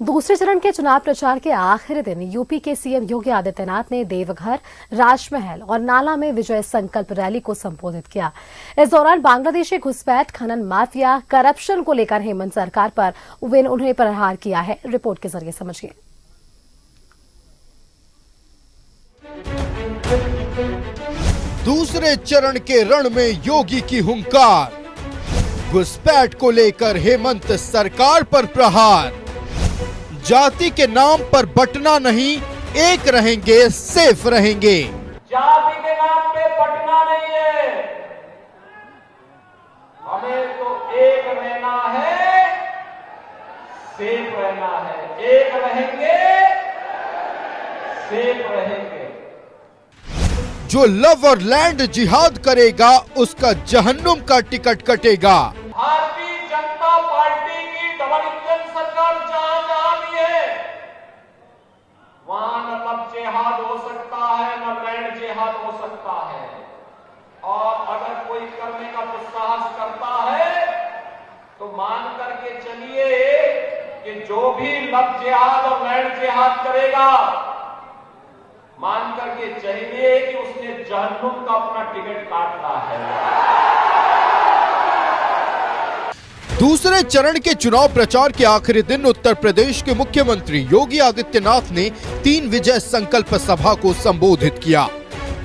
दूसरे चरण के चुनाव प्रचार के आखिरी दिन यूपी के सीएम योगी आदित्यनाथ ने देवघर, राजमहल और नाला में विजय संकल्प रैली को संबोधित किया। इस दौरान बांग्लादेशी घुसपैठ, खनन माफिया, करप्शन को लेकर हेमंत सरकार पर उन्होंने प्रहार किया है। रिपोर्ट के जरिए समझिए। दूसरे चरण के रण में योगी की हुंकार, घुसपैठ को लेकर हेमंत सरकार पर प्रहार। जाति के नाम पर बंटना नहीं, एक रहेंगे, सेफ रहेंगे। जाति के नाम पे बंटना नहीं है, हमें तो एक रहना है, सेफ रहना है। एक रहेंगे, सेफ रहेंगे। जो लव और लैंड जिहाद करेगा उसका जहन्नुम का टिकट कटेगा। भारतीय जनता पार्टी की डबल इंजन सरकार जहां जहां भी है, वहां न लव जिहाद हो सकता है, न लैंड जिहाद हो सकता है। और अगर कोई करने का दुस्साहस करता है तो मान करके चलिए कि जो भी लव जिहाद और लैंड जिहाद करेगा, मान करके चाहिए कि उसने जहन्नुम का अपना टिकट काटना है। दूसरे चरण के चुनाव प्रचार के आखिरी दिन उत्तर प्रदेश के मुख्यमंत्री योगी आदित्यनाथ ने 3 विजय संकल्प सभा को संबोधित किया।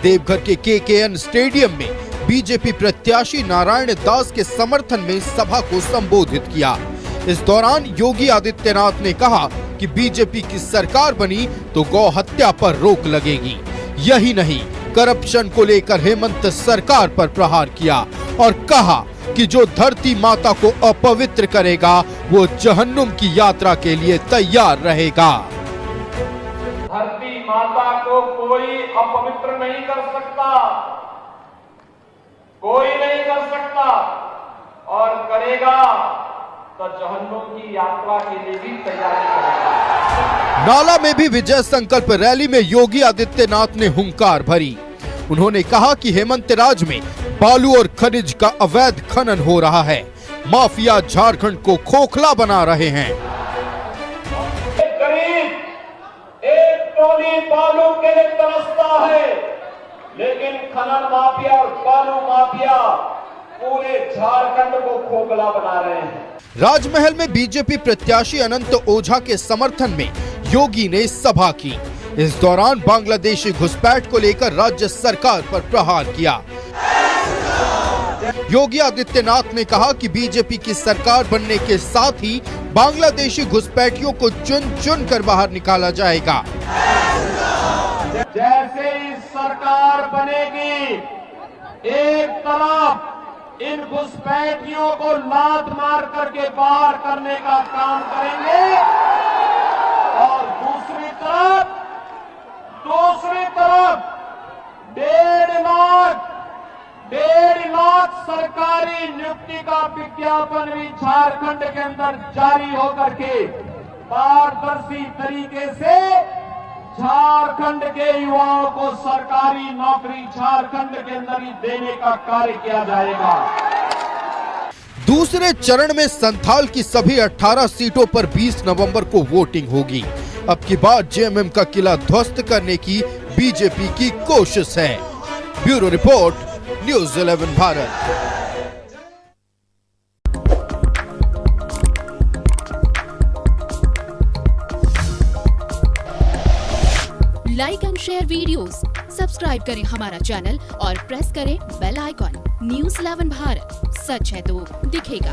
देवघर के केकेएन स्टेडियम में बीजेपी प्रत्याशी नारायण दास के समर्थन में सभा को संबोधित किया। इस दौरान योगी आदित्यनाथ ने कहा कि बीजेपी की सरकार बनी तो गौ हत्या पर रोक लगेगी। यही नहीं, करप्शन को लेकर हेमंत सरकार पर प्रहार किया और कहा कि जो धरती माता को अपवित्र करेगा वो जहन्नुम की यात्रा के लिए तैयार रहेगा। धरती माता को कोई अपवित्र नहीं कर सकता, कोई नहीं कर सकता, और करेगा तो जहन्नुम की यात्रा के लिए भी तैयारी करेगा। नाला में भी विजय संकल्प रैली में योगी आदित्यनाथ ने हुंकार भरी। उन्होंने कहा कि हेमंत राज में बालू और खनिज का अवैध खनन हो रहा है, माफिया झारखंड को खोखला बना रहे हैं। करीब एक टोली बालू के लिए तरसता है, लेकिन खनन माफिया और बालू माफिया पूरे झारखंड को खोखला बना रहे हैं। राजमहल में बीजेपी प्रत्याशी अनंत ओझा के समर्थन में योगी ने सभा की। इस दौरान बांग्लादेशी घुसपैठ को लेकर राज्य सरकार पर प्रहार किया। योगी आदित्यनाथ ने कहा कि बीजेपी की सरकार बनने के साथ ही बांग्लादेशी घुसपैठियों को चुन चुन कर बाहर निकाला जाएगा। जैसे ही सरकार बनेगी, एक तरफ इन घुसपैठियों को लात मार करके बाहर करने का काम करेंगे और दूसरी तरफ 1.5 लाख सरकारी नियुक्ति का विज्ञापन भी झारखंड के अंदर जारी होकर के पारदर्शी तरीके से झारखंड के युवाओं को सरकारी नौकरी झारखंड के अंदर ही देने का कार्य किया जाएगा। दूसरे चरण में संथाल की सभी 18 सीटों पर 20 नवंबर को वोटिंग होगी। अब की बार जेएमएम का किला ध्वस्त करने की बीजेपी की कोशिश है। Bureau report, news 11 Bharat. Like and share videos, subscribe करें हमारा चैनल और प्रेस करें बेल आइकॉन। न्यूज़ 11 भारत, सच है तो दिखेगा।